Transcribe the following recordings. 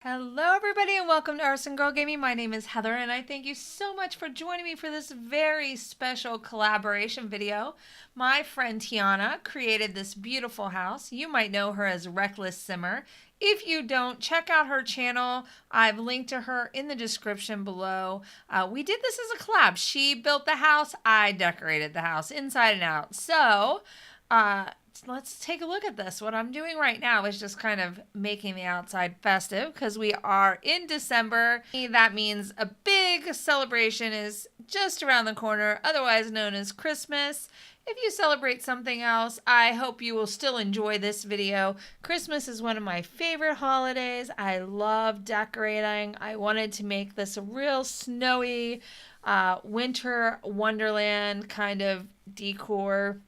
Hello everybody and welcome to Arsen Girl Gaming. My name is Heather and I thank you so much for joining me for this very special collaboration video. My friend Kiana created this beautiful house. You might know her as RecklessXSimmer. If you don't, check out her channel. I've linked to her in the description below. We did this as a collab. She built the house, I decorated the house inside and out. So, let's take a look at this. What I'm doing right now is just kind of making the outside festive because we are in December. That means a big celebration is just around the corner, otherwise known as Christmas. If you celebrate something else, I hope you will still enjoy this video. Christmas is one of my favorite holidays. I love decorating. I wanted to make this a real snowy winter wonderland kind of decor.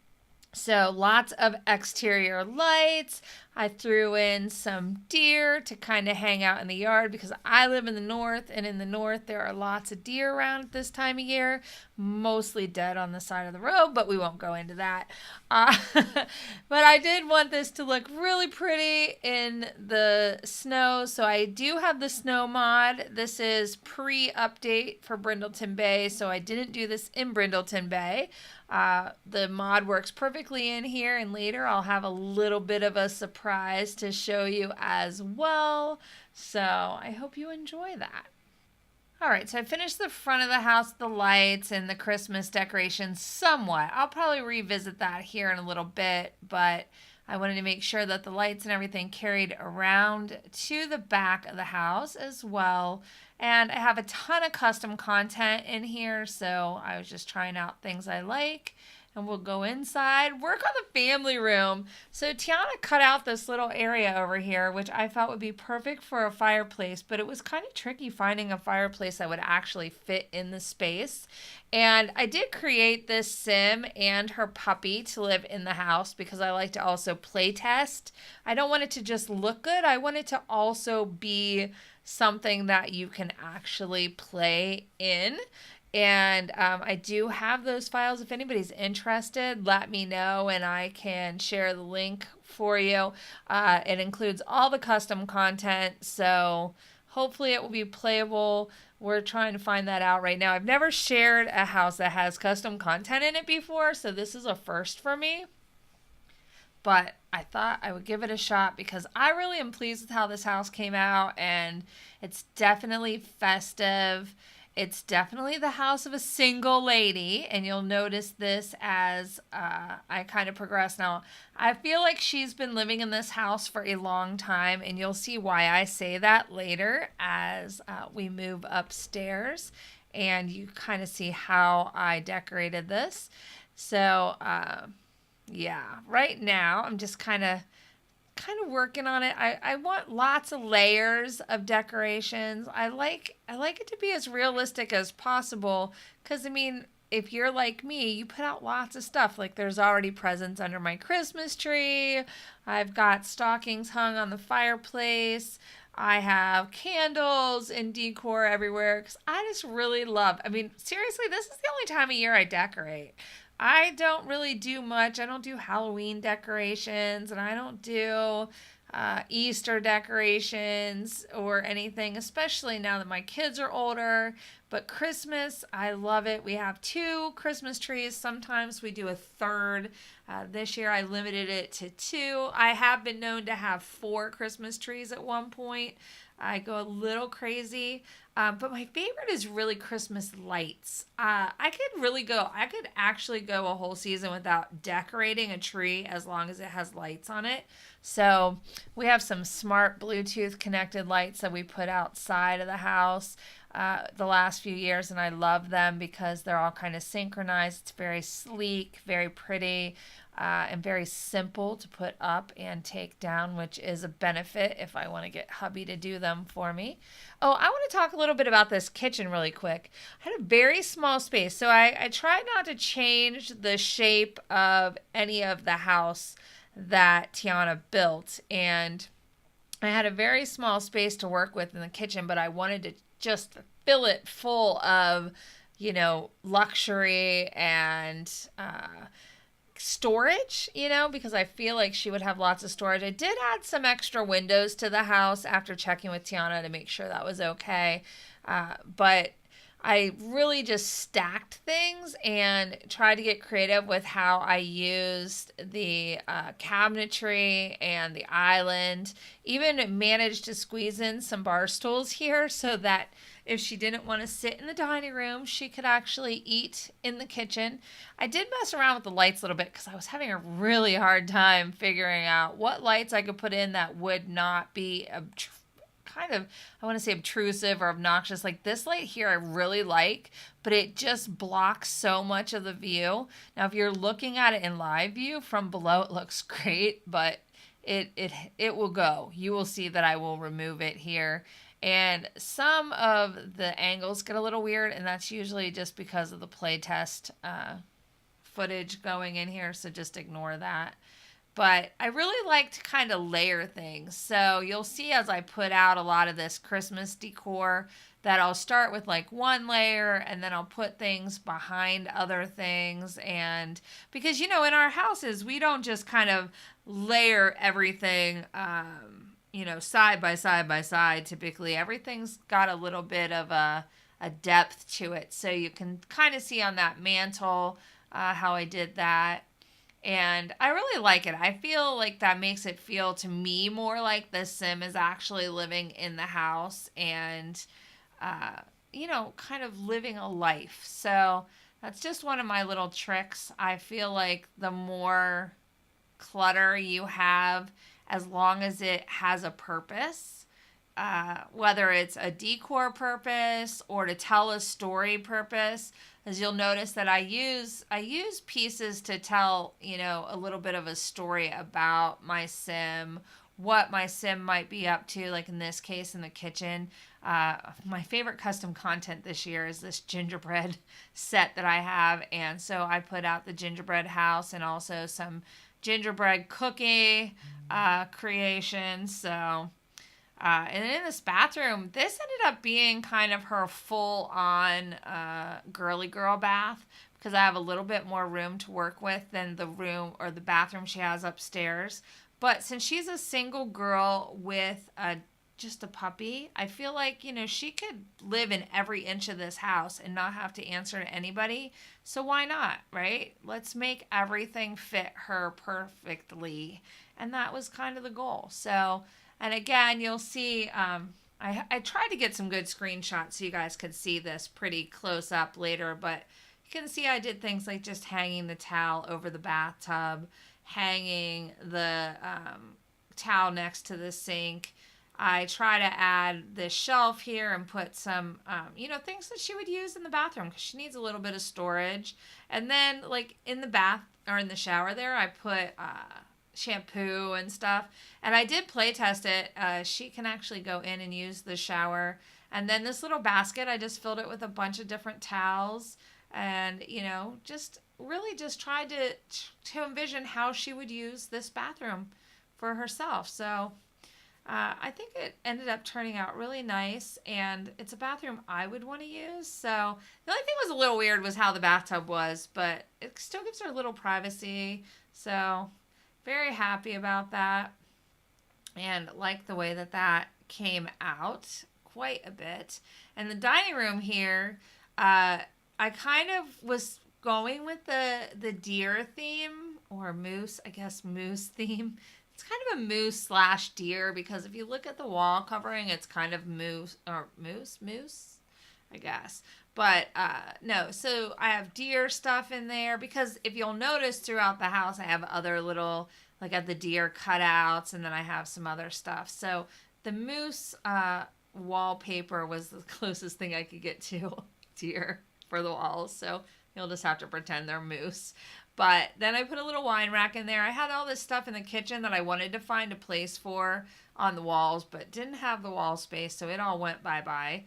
So lots of exterior lights. I threw in some deer to kind of hang out in the yard because I live in the north, and in the north there are lots of deer around at this time of year, mostly dead on the side of the road, but we won't go into that. But I did want this to look really pretty in the snow, so I do have the snow mod. This is pre-update for Brindleton Bay, so I didn't do this in Brindleton Bay. The mod works perfectly in here, and later I'll have a little bit of a surprise to show you as well. So I hope you enjoy that. Alright, so I finished the front of the house, the lights, and the Christmas decorations somewhat. I'll probably revisit that here in a little bit, but I wanted to make sure that the lights and everything carried around to the back of the house as well. And I have a ton of custom content in here, so I was just trying out things I like. And we'll go inside, work on the family room. So Tiana cut out this little area over here, which I thought would be perfect for a fireplace, but it was kind of tricky finding a fireplace that would actually fit in the space. And I did create this sim and her puppy to live in the house because I like to also play test. I don't want it to just look good. I want it to also be something that you can actually play in. And I do have those files. If anybody's interested, let me know and I can share the link for you. It includes all the custom content, so hopefully it will be playable. We're trying to find that out right now. I've never shared a house that has custom content in it before, so this is a first for me. But I thought I would give it a shot because I really am pleased with how this house came out, and it's definitely festive. It's definitely the house of a single lady, and you'll notice this as I kind of progress. Now, I feel like she's been living in this house for a long time, and you'll see why I say that later as we move upstairs, and you kind of see how I decorated this. So, yeah, right now I'm just kind of working on it. I want lots of layers of decorations. I like it to be as realistic as possible because, I mean, if you're like me, you put out lots of stuff. Like there's already presents under my Christmas tree. I've got stockings hung on the fireplace. I have candles and decor everywhere because I just really love, I mean, seriously, this is the only time of year I decorate. I don't really do much. I don't do Halloween decorations, and I don't do Easter decorations or anything, especially now that my kids are older. But Christmas, I love it. We have 2 Christmas trees. Sometimes we do a third. This year I limited it to 2. I have been known to have 4 Christmas trees at one point. I go a little crazy. But my favorite is really Christmas lights. I could actually go a whole season without decorating a tree as long as it has lights on it. So we have some smart Bluetooth connected lights that we put outside of the house the last few years, and I love them because they're all kind of synchronized. It's very sleek, very pretty. And very simple to put up and take down, which is a benefit if I want to get hubby to do them for me. Oh, I want to talk a little bit about this kitchen really quick. I had a very small space, so I tried not to change the shape of any of the house that Tiana built, and I had a very small space to work with in the kitchen, but I wanted to just fill it full of, luxury and storage, because I feel like she would have lots of storage. I did add some extra windows to the house after checking with Tiana to make sure that was okay. But I really just stacked things and tried to get creative with how I used the cabinetry and the island. Even managed to squeeze in some bar stools here so that if she didn't want to sit in the dining room, she could actually eat in the kitchen. I did mess around with the lights a little bit because I was having a really hard time figuring out what lights I could put in that would not be I want to say obtrusive or obnoxious. Like this light here I really like, but it just blocks so much of the view. Now, if you're looking at it in live view from below, it looks great, but it will go. You will see that I will remove it here. And some of the angles get a little weird, and that's usually just because of the playtest footage going in here, so just ignore that. But I really like to kind of layer things. So you'll see as I put out a lot of this Christmas decor that I'll start with like one layer and then I'll put things behind other things. And because, in our houses, we don't just kind of layer everything, side by side by side. Typically, everything's got a little bit of a depth to it. So you can kind of see on that mantle how I did that. And I really like it. I feel like that makes it feel to me more like the Sim is actually living in the house and, kind of living a life. So that's just one of my little tricks. I feel like the more clutter you have, as long as it has a purpose, whether it's a decor purpose or to tell a story purpose, as you'll notice that I use pieces to tell, a little bit of a story about my Sim, what my Sim might be up to, like in this case in the kitchen. My favorite custom content this year is this gingerbread set that I have, and so I put out the gingerbread house and also some gingerbread cookie creations. So and in this bathroom, this ended up being kind of her full-on girly girl bath because I have a little bit more room to work with than the room or the bathroom she has upstairs. But since she's a single girl with just a puppy, I feel like, she could live in every inch of this house and not have to answer to anybody. So why not, right? Let's make everything fit her perfectly. And that was kind of the goal. So... And again, you'll see, I tried to get some good screenshots so you guys could see this pretty close up later, but you can see I did things like just hanging the towel over the bathtub, hanging the towel next to the sink. I try to add this shelf here and put some, things that she would use in the bathroom because she needs a little bit of storage. And then, like, in the bath or in the shower there, I put... shampoo and stuff, and I did play test it. She can actually go in and use the shower, and then this little basket I just filled it with a bunch of different towels, and just tried to envision how she would use this bathroom for herself. So I think it ended up turning out really nice, and it's a bathroom I would want to use. So the only thing that was a little weird was how the bathtub was, but it still gives her a little privacy. So very happy about that and like the way that came out quite a bit. And the dining room here, I kind of was going with the deer theme or moose, I guess moose theme. It's kind of a moose / deer because if you look at the wall covering, it's kind of moose, I guess. But no, so I have deer stuff in there because if you'll notice throughout the house, I have other little, like I have the deer cutouts and then I have some other stuff. So the moose wallpaper was the closest thing I could get to deer for the walls. So you'll just have to pretend they're moose. But then I put a little wine rack in there. I had all this stuff in the kitchen that I wanted to find a place for on the walls, but didn't have the wall space, so it all went bye-bye.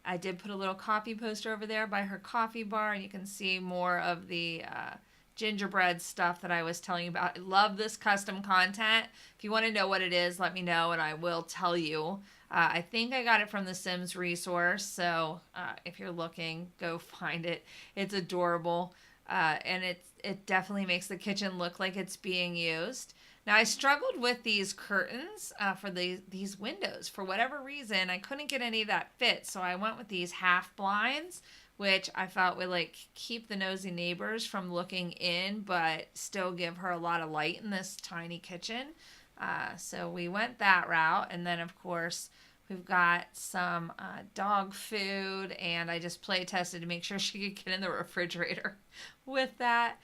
I did put a little coffee poster over there by her coffee bar, and you can see more of the gingerbread stuff that I was telling you about. I love this custom content. If you want to know what it is, let me know, and I will tell you. I think I got it from the Sims resource, so if you're looking, go find it. It's adorable. And it definitely makes the kitchen look like it's being used. Now I struggled with these curtains for these windows. For whatever reason, I couldn't get any that fit, so I went with these half blinds, which I felt would like keep the nosy neighbors from looking in, but still give her a lot of light in this tiny kitchen. So we went that route, and then of course we've got some dog food, and I just play tested to make sure she could get in the refrigerator with that.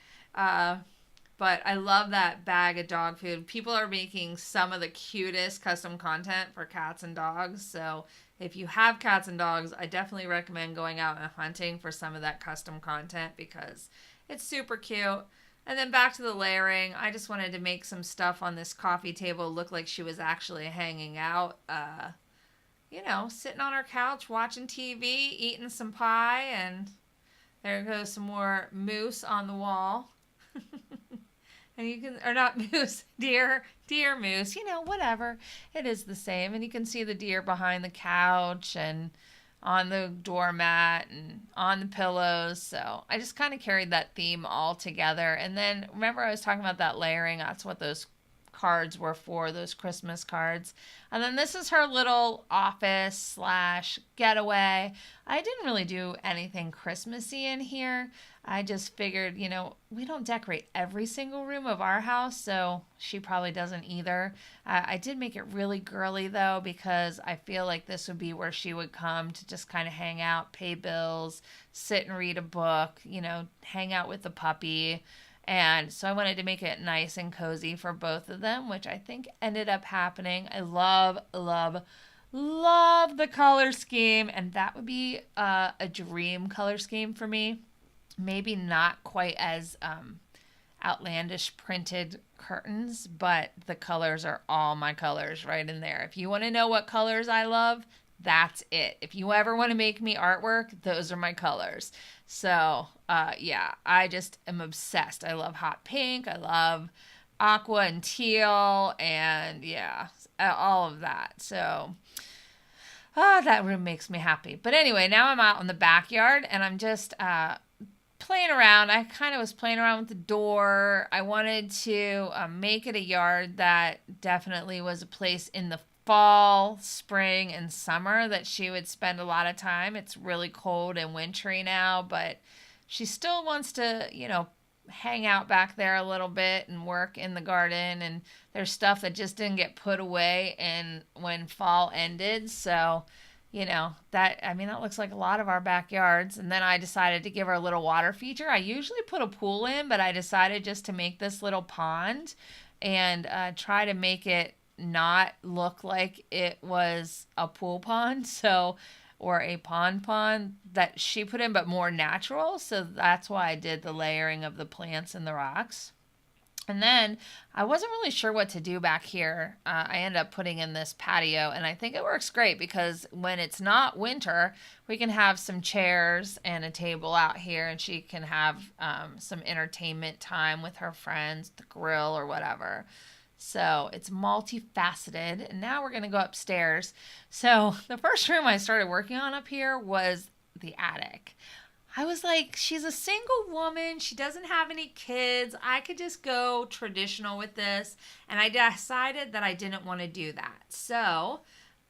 But I love that bag of dog food. People are making some of the cutest custom content for cats and dogs. So if you have cats and dogs, I definitely recommend going out and hunting for some of that custom content because it's super cute. And then back to the layering. I just wanted to make some stuff on this coffee table look like she was actually hanging out, sitting on her couch, watching TV, eating some pie, and there goes some more moose on the wall. And you can, or not moose, deer moose, whatever. It is the same. And you can see the deer behind the couch and on the doormat and on the pillows. So I just kind of carried that theme all together. And then remember I was talking about that layering. That's what those cards were for, those Christmas cards. And then this is her little office / getaway. I didn't really do anything Christmassy in here. I just figured, we don't decorate every single room of our house, so she probably doesn't either. I did make it really girly, though, because I feel like this would be where she would come to just kind of hang out, pay bills, sit and read a book, hang out with the puppy. And so I wanted to make it nice and cozy for both of them, which I think ended up happening. I love, love, love the color scheme, and that would be a dream color scheme for me. Maybe not quite as outlandish printed curtains, but the colors are all my colors right in there. If you want to know what colors I love, that's it. If you ever want to make me artwork, those are my colors. So, I just am obsessed. I love hot pink. I love aqua and teal and all of that. So, that room makes me happy. But anyway, now I'm out in the backyard and I'm just playing around. I kind of was playing around with the door. I wanted to make it a yard that definitely was a place in the fall, spring, and summer that she would spend a lot of time. It's really cold and wintry now, but she still wants to, hang out back there a little bit and work in the garden. And there's stuff that just didn't get put away when fall ended. So, that looks like a lot of our backyards. And then I decided to give her a little water feature. I usually put a pool in, but I decided just to make this little pond and try to make it not look like it was a pool pond, or a pond that she put in, but more natural. So that's why I did the layering of the plants and the rocks. And then I wasn't really sure what to do back here. I ended up putting in this patio, and I think it works great because when it's not winter, we can have some chairs and a table out here, and she can have some entertainment time with her friends, the grill or whatever. So it's multifaceted. And now we're going to go upstairs. So the first room I started working on up here was the attic. I was like, she's a single woman. She doesn't have any kids. I could just go traditional with this. And I decided that I didn't want to do that. So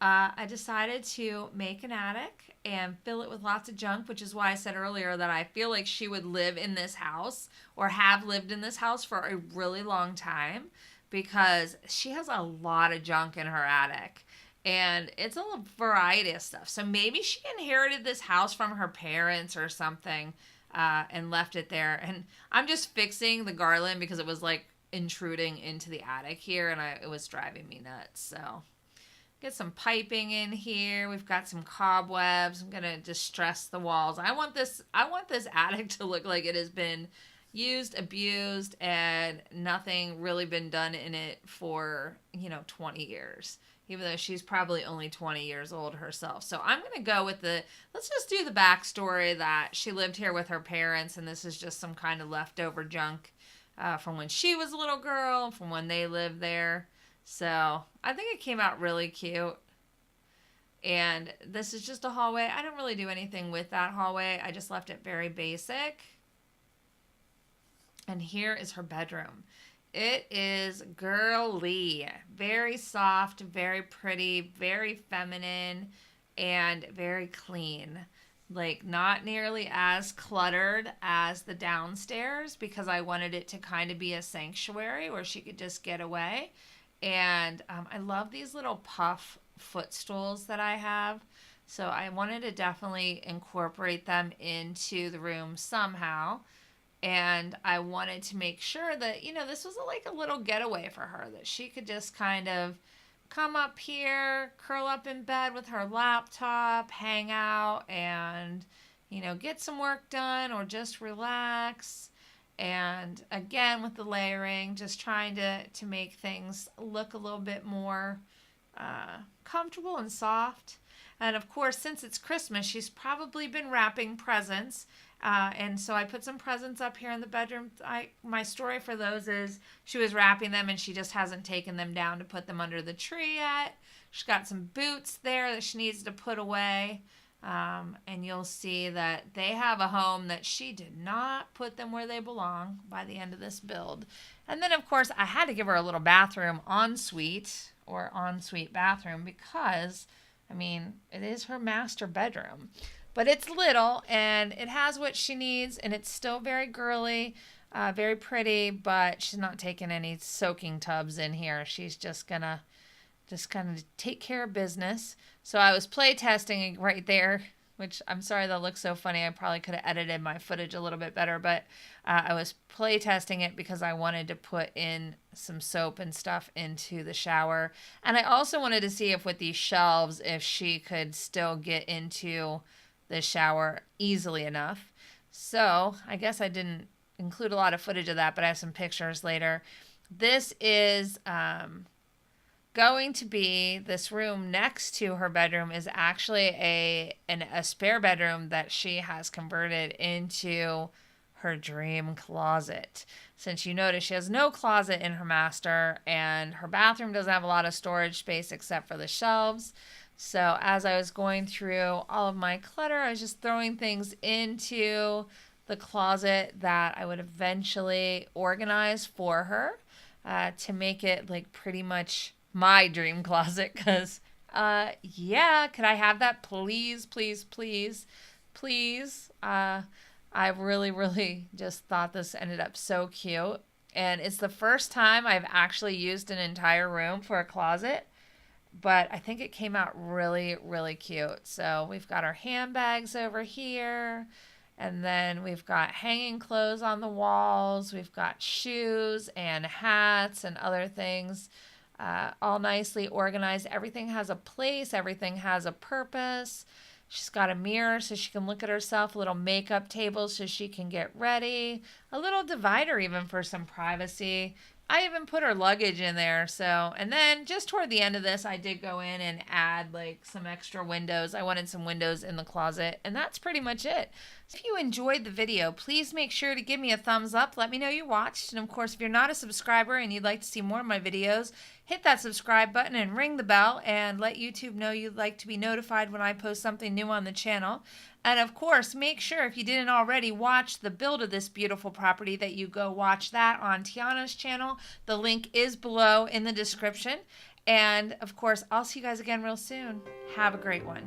I decided to make an attic and fill it with lots of junk, which is why I said earlier that I feel like she would live in this house or have lived in this house for a really long time because she has a lot of junk in her attic. And it's a variety of stuff. So maybe she inherited this house from her parents or something and left it there. And I'm just fixing the garland because it was like intruding into the attic here and it was driving me nuts. So get some piping in here. We've got some cobwebs. I'm going to distress the walls. I want this attic to look like it has been used, abused, and nothing really been done in it for, 20 years. Even though she's probably only 20 years old herself. So I'm going to go with let's just do the backstory that she lived here with her parents, and this is just some kind of leftover junk from when she was a little girl, from when they lived there. So I think it came out really cute. And this is just a hallway. I didn't really do anything with that hallway. I just left it very basic. And here is her bedroom. It is girly, very soft, very pretty, very feminine, and very clean. Like, not nearly as cluttered as the downstairs because I wanted it to kind of be a sanctuary where she could just get away. And I love these little puff footstools that I have. So I wanted to definitely incorporate them into the room somehow. And I wanted to make sure that, this was like a little getaway for her, that she could just kind of come up here, curl up in bed with her laptop, hang out, and, get some work done or just relax. And again, with the layering, just trying to make things look a little bit more comfortable and soft. And of course, since it's Christmas, she's probably been wrapping presents. And so I put some presents up here in the bedroom. My story for those is she was wrapping them and she just hasn't taken them down to put them under the tree yet. She's got some boots there that she needs to put away. And you'll see that they have a home that she did not put them where they belong by the end of this build. And then, of course, I had to give her a little bathroom ensuite bathroom because, it is her master bedroom. But it's little, and it has what she needs, and it's still very girly, very pretty, but she's not taking any soaking tubs in here. She's just kind of take care of business. So I was play testing right there, which I'm sorry that looks so funny. I probably could have edited my footage a little bit better, but I was play testing it because I wanted to put in some soap and stuff into the shower. And I also wanted to see if with these shelves, if she could still get into the shower easily enough. So I guess I didn't include a lot of footage of that, but I have some pictures later. This is going to be, this room next to her bedroom is actually a spare bedroom that she has converted into her dream closet. Since you notice she has no closet in her master, and her bathroom doesn't have a lot of storage space except for the shelves. So as I was going through all of my clutter, I was just throwing things into the closet that I would eventually organize for her to make it like pretty much my dream closet. Because, yeah, could I have that? Please, please, please, please. I really, really just thought this ended up so cute. And it's the first time I've actually used an entire room for a closet. But I think it came out really, really cute. So we've got our handbags over here. And then we've got hanging clothes on the walls. We've got shoes and hats and other things all nicely organized. Everything has a place. Everything has a purpose. She's got a mirror so she can look at herself. A little makeup table so she can get ready. A little divider even for some privacy. I even put her luggage in there. So, and then just toward the end of this, I did go in and add like some extra windows. I wanted some windows in the closet, and that's pretty much it. So if you enjoyed the video, please make sure to give me a thumbs up. Let me know you watched. And of course, if you're not a subscriber and you'd like to see more of my videos, hit that subscribe button and ring the bell and let YouTube know you'd like to be notified when I post something new on the channel. And of course, make sure if you didn't already watch the build of this beautiful property that you go watch that on Kiana's channel. The link is below in the description. And of course, I'll see you guys again real soon. Have a great one.